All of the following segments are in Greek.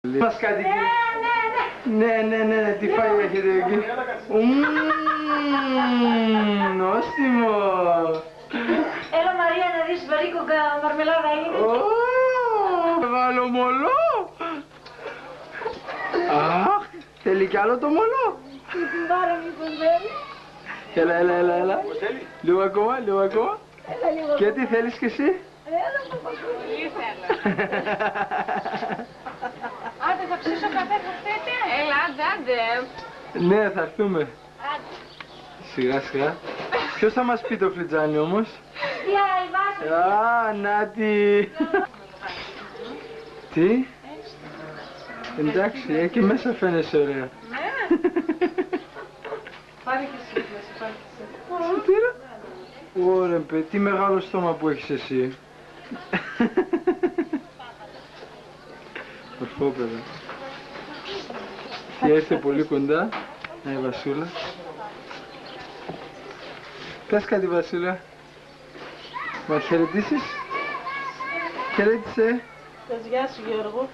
Μας κάτι ναι, τι φάει έχετε εκεί. Νόστιμο. Έλα Μαρία να δεις βαρύκοκα μαρμελάδα έγινε. Μεγάλο μολό. Αχ, θέλει κι άλλο το μολό. Πάρα μήπως θέλει. Έλα. Λίγο ακόμα. Και τι θέλεις κι εσύ. Έλα παπακούλη. Άντε θα ψήσω καφέ, θα έρθετε. Έλα, άντε. Ναι, θα έρθουμε. Σιγά. Ποιος θα μας πει το φλιτζάνι όμως. Η Βάση. Α, Νάτι. Τι. Εντάξει, και μέσα φαίνεσαι ωραία. Πάρε και εσύ, πάρε και εσύ. Ωραία, παιδί, τι μεγάλο στόμα που έχεις εσύ. Ορφό, παιδί. Και έρθε πολύ κοντά. Η Βασούλα. Πες κάτι, Βασούλα. Μα χαιρετήσεις. Χαιρέτησε. Πες γεια σου Γιώργο.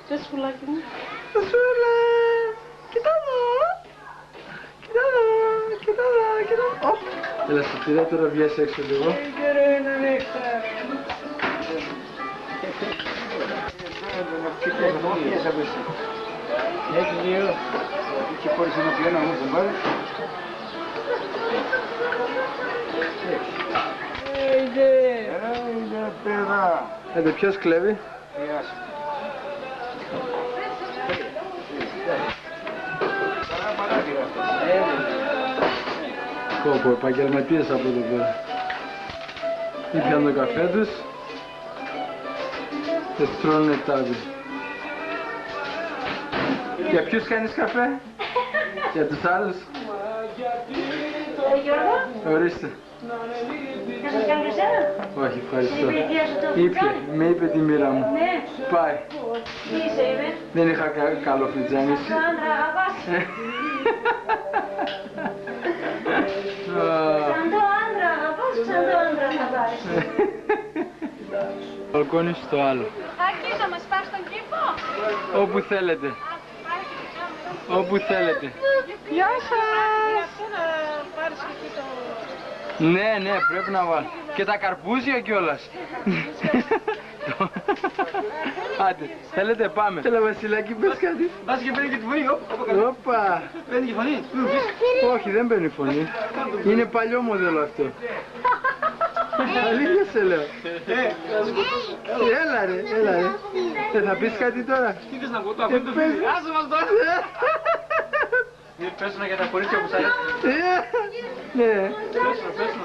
Πες πουλάκι μου. Βασούλα. Κοίτα εδώ. Έλα σου πήρα, τώρα βγες έξω λίγο. Έτσι λίγο. Και χωρίς ένα πιάνο όμως τον πάρει. Έιντε παιδά. Άντε, ποιος κλέβει. Κόπο, επαγγελματίες από εδώ πέρα. Ήπιαν το καφέ τους και τρώνε τάβι. Για ποιους κάνεις καφέ? Για τους άλλους? Γιώργο. Ορίστε. Θα σας κάνω και εσένα. Όχι, ευχαριστώ. Στην υπηρεσία σου το Ήπια, φλιτζάνι. με είπε τη μοίρα μου. Ναι. Πάει. Τι είσαι είμαι. Δεν είχα καλό φλιτζάνι. Σαν το άντρα αγαπάς. Σαν το άντρα αγαπάς, σαν το άντρα θα πάρεις. Μπαλκόνι στο άλλο. Άκη, θα μας πάρεις στον κήπο. Όπου θέλετε. Όπου θέλετε. Γεια σας. Ναι, πρέπει να βάλω. Και τα καρπούζια κιόλας. Άντε, θέλετε πάμε. Έλα Βασιλάκη, πες κάτι. Βάζει και παίρνει και τη φωνή. Όπα. Παίρνει και φωνή. Όχι, δεν παίρνει φωνή. Είναι παλιό μοντέλο αυτό. Αλήθεια σε λέω. Έλα ρε. Θα πεις κάτι τώρα. Τι θες να πω, το αφήνει το φίλι. Άσε μας τώρα. Πέσουνα για τα κορίτσια που σ' αρέσει. Ναι.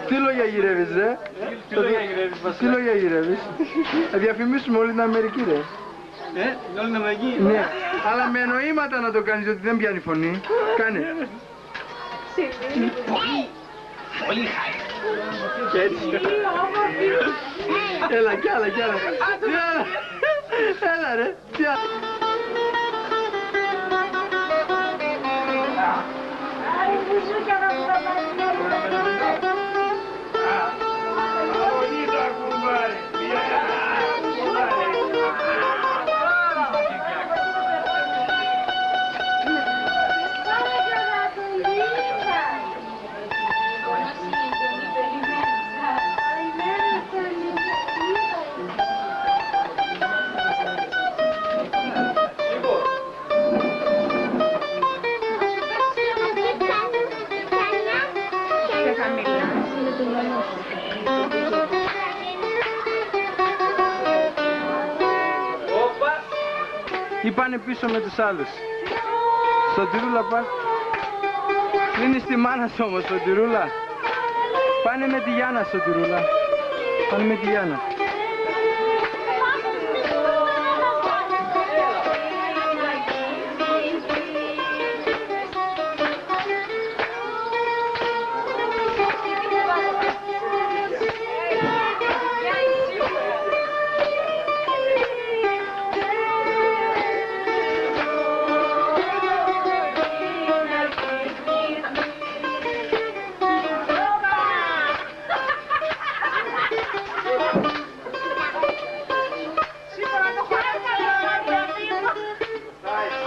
Τι λόγια γυρεύεις ρε. Τι λόγια γυρεύεις. Θα διαφημίσουμε όλη την Αμερική ρε. Όλη την Αμερική. Ναι. Αλλά με εννοήματα να το κάνεις, ότι δεν πιάνει φωνή. Κάνε. Πολύ χάρη. Και έτσι. Έλα κι άλλα. Έλα ρε. Άι, μπουζούκια να μου τα πάρεις. Ή πάνε πίσω με τους άλλους. Σωτηρούλα πάνε. Κλείνεις τη μάνα σου όμως, Σωτηρούλα. Πάνε με τη Γιάννα, Σωτηρούλα. Πάνε με τη Γιάννα.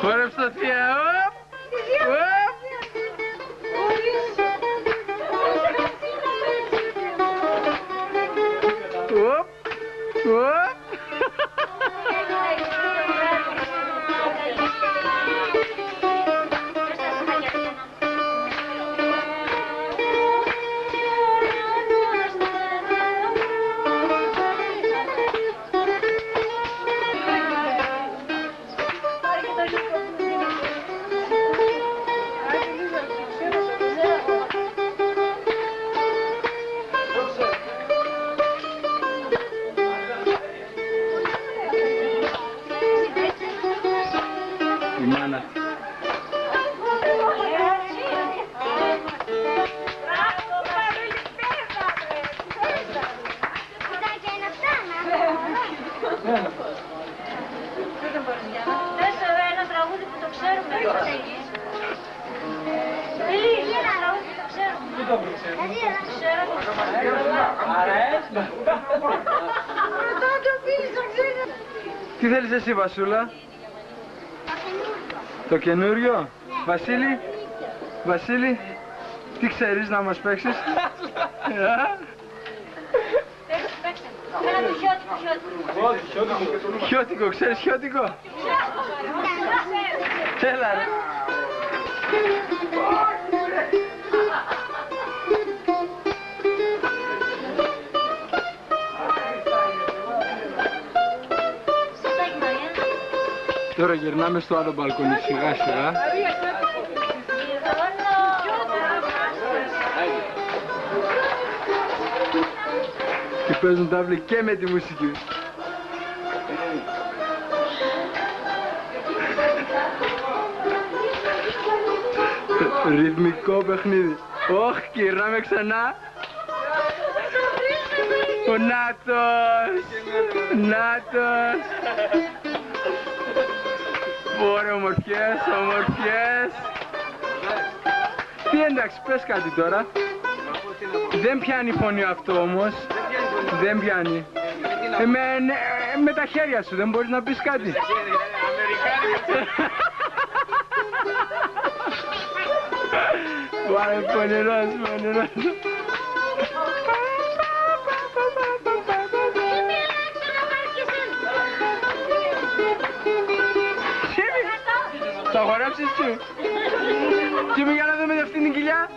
Χόρεψε το θεία, οπ! Οπ! Οπ! Η μάνα. Θες ένα τραγούδι που το ξέρουμε. Ελί, ένα τραγούδι που το ξέρουμε. Τι το ξέρουμε. Τι θέλεις εσύ, Βασούλα? Το καινούριο. Βασίλη, Βασίλη, τι ξέρεις να μας παίξεις? Ένα του χιώτικο. Χιώτικο, ξέρεις χιώτικο? Έλα ρε. Τώρα γυρνάμε στο άλλο μπαλκόνι σιγά σιγά. Και παίζουν τάβλη και με τη μουσική. Ρυθμικό παιχνίδι. Όχ, γυρνάμε ξανά. Ο Νάτος. Νάτος. Ωραία, ομορφιές, ομορφιές. Τι εντάξει, πες κάτι τώρα. Δεν πιάνει φωνή αυτό όμως. Δεν πιάνει. Με τα χέρια σου δεν μπορείς να πεις κάτι. Βάρε, πονηρός, πονηρός. Θα χορέψεις σου. Τζίμι, για να δούμε αυτήν την κοιλιά.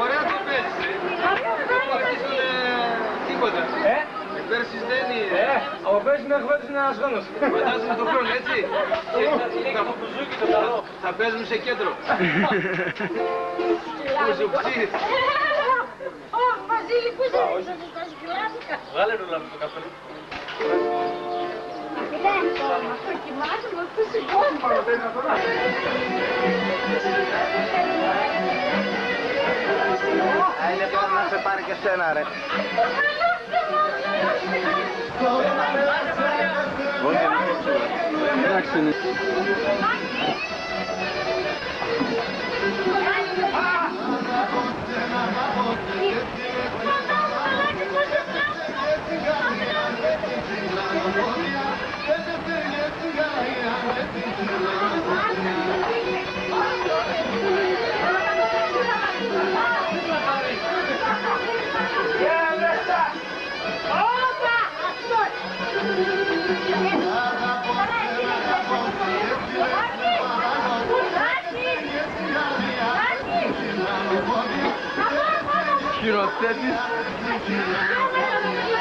Ωραία το παίζεις, τίποτα. Πέρσις δεν είναι. Ο πέρσις με χβέτης είναι ένας γόνος. Φαντάζομαι το χρόνο, έτσι. Θα παίζουμε σε κέντρο. Πού σου ψήνεις. Βασίλη, πού σε ρίξατε τα σκυλάδικα. Βγάλε ρούλα με το καφέ. Δοκιμάζουμε αυτούς οι κόμπα. Είναι τώρα να σε πάρει και σένα ρε. Εντάξει είναι. Χειροθέτης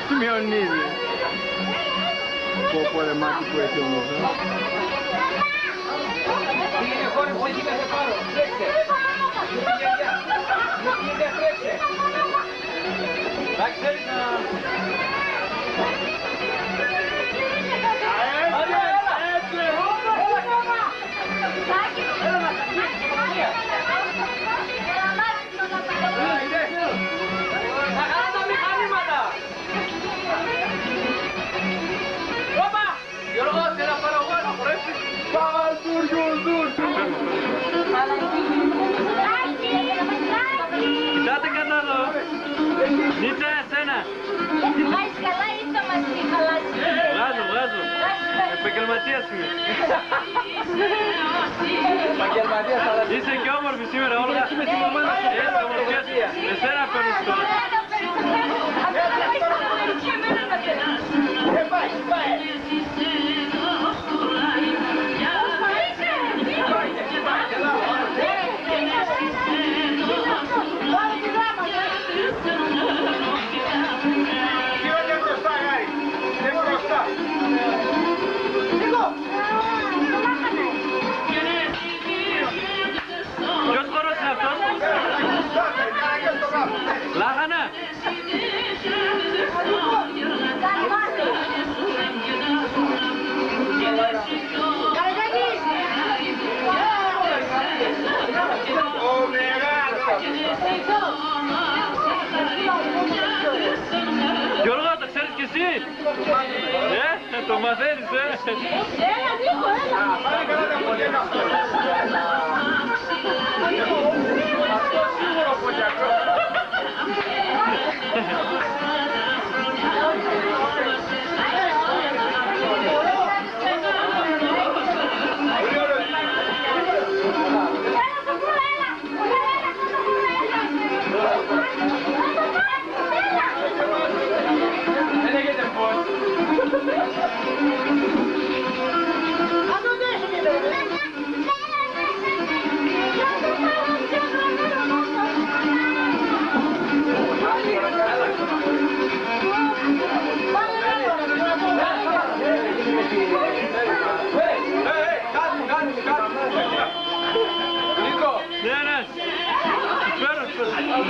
Σημειονίδη. Πω ρε μάτι που έχει όμως. Πήγαινε χώρε που εκεί θα σε πάρω. Τρέξε. Πήγαινε, τρέξε. Εντάξει, θέλεις να... Γιώργο, θέλω να πάρω εγώ. επαγγελματίας είμαι. Επαγγελματίας, αλλά Είσαι και όμορφη σήμερα, Όλγα. είμαι τη μαμάνα σου. Έτσι, ομορφιές. Εσένα παίρνω τώρα. Πάει, πάει. Ποιος χορός είναι αυτός? Λάχανα. Γιώργο, το ξέρεις κι εσύ? Το μαθαίνεις, Έλα, Νίκο, έλα. Αυτό σίγουρο ποντιακό. Δεν έχετε πώς. Νίκο. Ναι, ναι. Φέρω,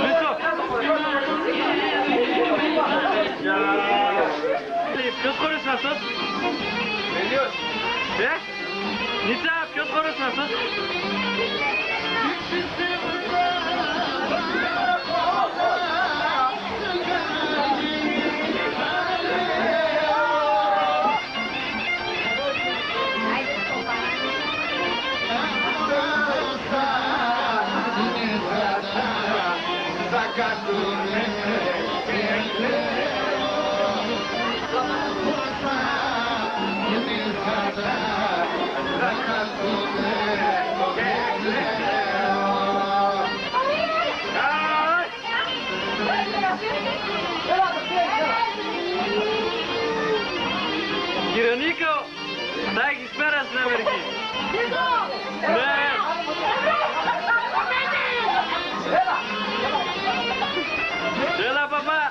μισό. Ποιος χώρος είναι αυτός? Τελειώσει. Νίτσα, ποιος χώρος είναι αυτός? Κύριε Νίκο, θα έχεις πέρα στην Αμερική. Ναι. Έλα, παπά.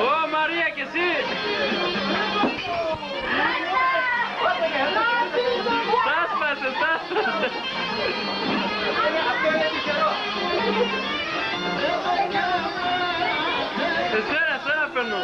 Ω, Μαρία, και εσύ. Στάσπασε, στάσπασε. Εσένα, εσένα παίρνω.